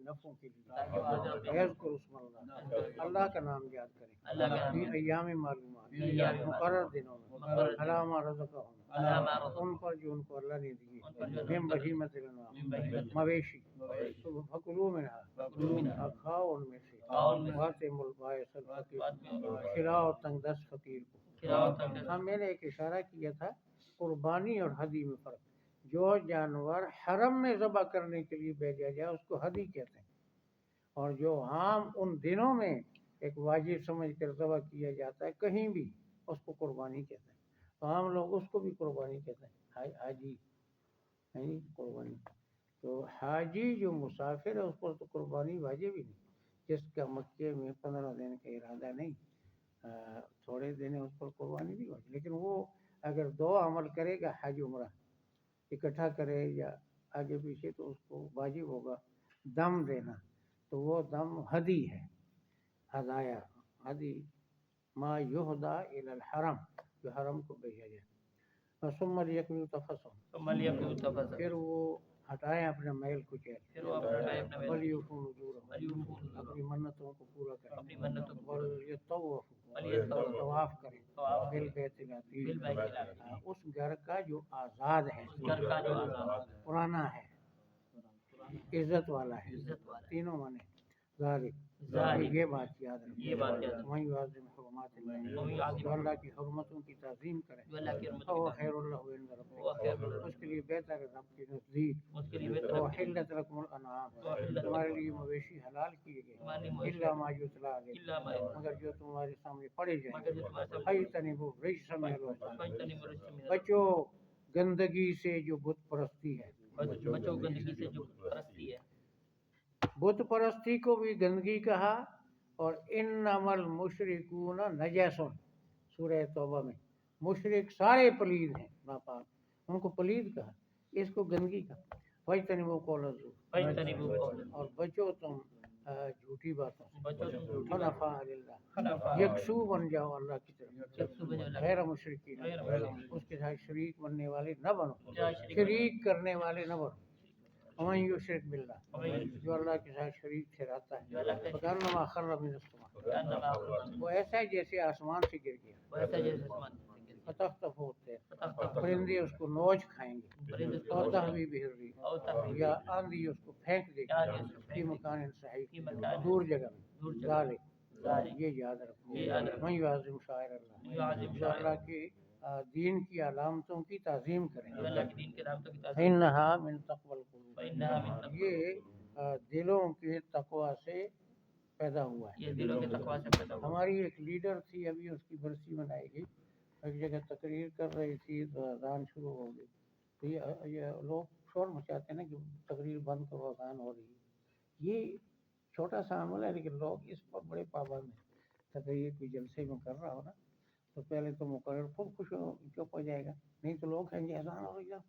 नफ़ों के लिए यज़कुर उसमल्लाह, अल्लाह का नाम याद करें फी अय्याम मालूमात, मुकर्रर दिनों में, अला मा रज़क़हुम, उन पर जो उनको अल्लाह ने दिए, मिन बहीमतिल अनआम, मवेशी, तो फकुलू मिनहा, खाओ उनमें से, वातिमुल बाइसल फकीर, खिलाओ तंगदस्त फकीर को। हाँ, मैंने एक इशारा किया था कुर्बानी और हदी में फ़र्क। जो जानवर हरम में ज़बह करने के लिए भेजा जाए उसको हदी कहते हैं, और जो आम उन दिनों में एक वाजिब समझ कर ज़बह किया जाता है कहीं भी, उसको कुर्बानी कहते हैं। तो आम लोग उसको भी कुर्बानी कहते हैं, हाजी नहीं कुर्बानी। तो हाजी जो मुसाफिर है उस पर तो कुर्बानी वाजिब ही नहीं, जिसका मक्के में 15 दिन का इरादा नहीं, थोड़े दिन है, उस पर कुर्बानी नहीं वाजिब। लेकिन वो अगर दो अमल करेगा, हज उम्रा इकट्ठा करे या आगे पीछे, तो उसको वाजिब होगा दम देना, तो वो दम हदी है, हदाया हदी मा युहदा इलल हरम, जो हरम को भेजा जाए। सुम्मल यकमी तफसम, फिर वो हटाएं अपने मैल कुचैल, बल यूफू नज़ूरहुम, अपनी मन्नतों को पूरा करें, वल यतवफ़ू, तवाफ करें, बिल बैतिल अतीक, उस घर का जो आज़ाद है, पुराना है, इज्जत वाला है, तीनों माने ज़ालिक, ये बात याद रखें, वहीं वाज़िम हुर्मातिल्लाह, जो अल्लाह की हुर्मतों की ताज़ीम करे, वो खैरुल लहु इंद रब्बिक, उसके लिए बेहतर है रब के नज़दीक। वो हिल्लत लकुमुल अनआम, तुम्हारे लिए मवेशी हलाल किए गए, इल्ला मा युतला अलैकुम, मगर जो तुम्हारे सामने पढ़े जाएंगे, फज्तनिबू रिज्स मिनल औसान, बचो गंदगी से जो बुत परस्ती है, बुत परस्ती को भी गंदगी कहा, और इन्नमल मुशरिकून नजसुन, सूरह तौबा में, मुशरिक सारे पलीद हैं, नापाक, उनको पलीद कहा, इसको गंदगी कहा। फज्तनिबू कौला ज़ूर, और बचो तुम झूठी बातों से, हुनफ़ा लिल्लाह, यकसू बन जाओ अल्लाह की तरफ, गैर मुशरिकीन, उसके साथ शरीक बनने वाले न बनो, शरीक करने वाले न बनो। वमन युशरिक बिल्लाह, जो अल्लाह के साथ शरीक ठहराता है, फकअन्नमा खर्र मिनस समा, वो ऐसा है जैसे आसमान से गिर गया, फतख्तफू तैर, परिंदे उसको नोच खाएंगे, और तहवी बिहिर रिह, या आंधी उसको फेंक देगी, फी मकान सही, दूर जगह में, ज़ालिक, ये याद रखो, मैं युअज़्ज़िम शाइर अल्लाह, जो अल्लाह के दीन की अलामतों की ताज़ीम करें, इन्नहा मिन तक़वल कुलूब, ये दिलों के तक़वा से पैदा हुआ है। हमारी एक लीडर थी, अभी उसकी बरसी मनाएगी, एक जगह तकरीर कर रही थी तो अज़ान शुरू हो गई, तो ये लोग शोर मचाते हैं ना कि तकरीर बंद करो, अज़ान हो रही है। ये छोटा सा अमल है, लेकिन लोग इस पर बड़े पाबंद हैं। तकरीर कोई जलसे में कर रहा हो ना, तो पहले तो मुकर्रर खूब खुश चुप हो जाएगा, नहीं तो लोग कहेंगे अज़ान हो रही है।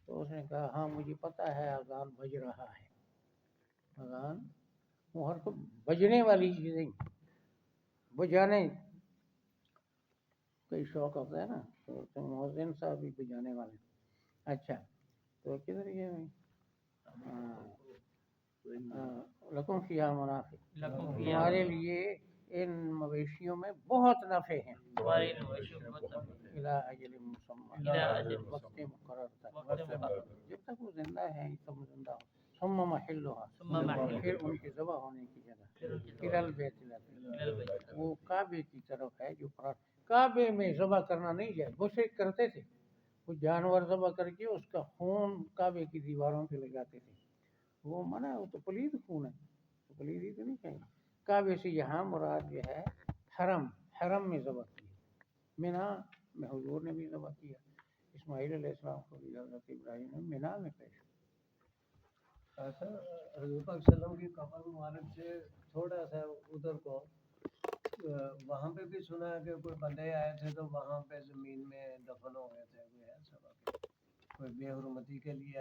तो उसने कहा हाँ मुझे पता है अज़ान बज रहा है, अज़ान मुहर को बजने वाली चीज़ नहीं, बजाने कोई शौक होता है ना, तो मुअज़्ज़िन साहब भी बजाने वाले। अच्छा, तो किधर ये लकुम फ़ीहा मनाफ़िअ, तुम्हारे लिए इन मवेशियों में बहुत नफ़े हैं, इला अजलिन मुसम्मा, वक्त मुकर्रर तक, जब तक वो जिंदा है तुम जिंदा हो, सुम्मा महिल्लुहा, फिर उनके ज़बह होने की जगह, इलल बैतिल अतीक, वो काबे की तरफ है, जो काबे में ज़बह करना नहीं जाए, मुशरिक करते थे, वो जानवर ज़बह करके उसका खून काबे की दीवारों पे लगाते थे, वो मना है, वो तो पलीद खून है, तो पलीद ही तो नहीं चाहिए। काबे से यहाँ मुराद जो है हरम, हरम में ज़बह किया, मिना में हुजूर ने भी ज़बह किया, इस्माइल अलैहिस्सलाम को भी हज़रत इब्राहीम ने मिना में पेश। ऐसा हज़रत पाक सल्लल्लाहु अलैहि वसल्लम की कब्र मुबारक से थोड़ा सा उधर को, वहाँ पे भी सुना है कि कोई बंदे आए थे तो वहाँ पे ज़मीन में दफन हो गए थे, कोई ऐसा कोई बेहुरमती के लिए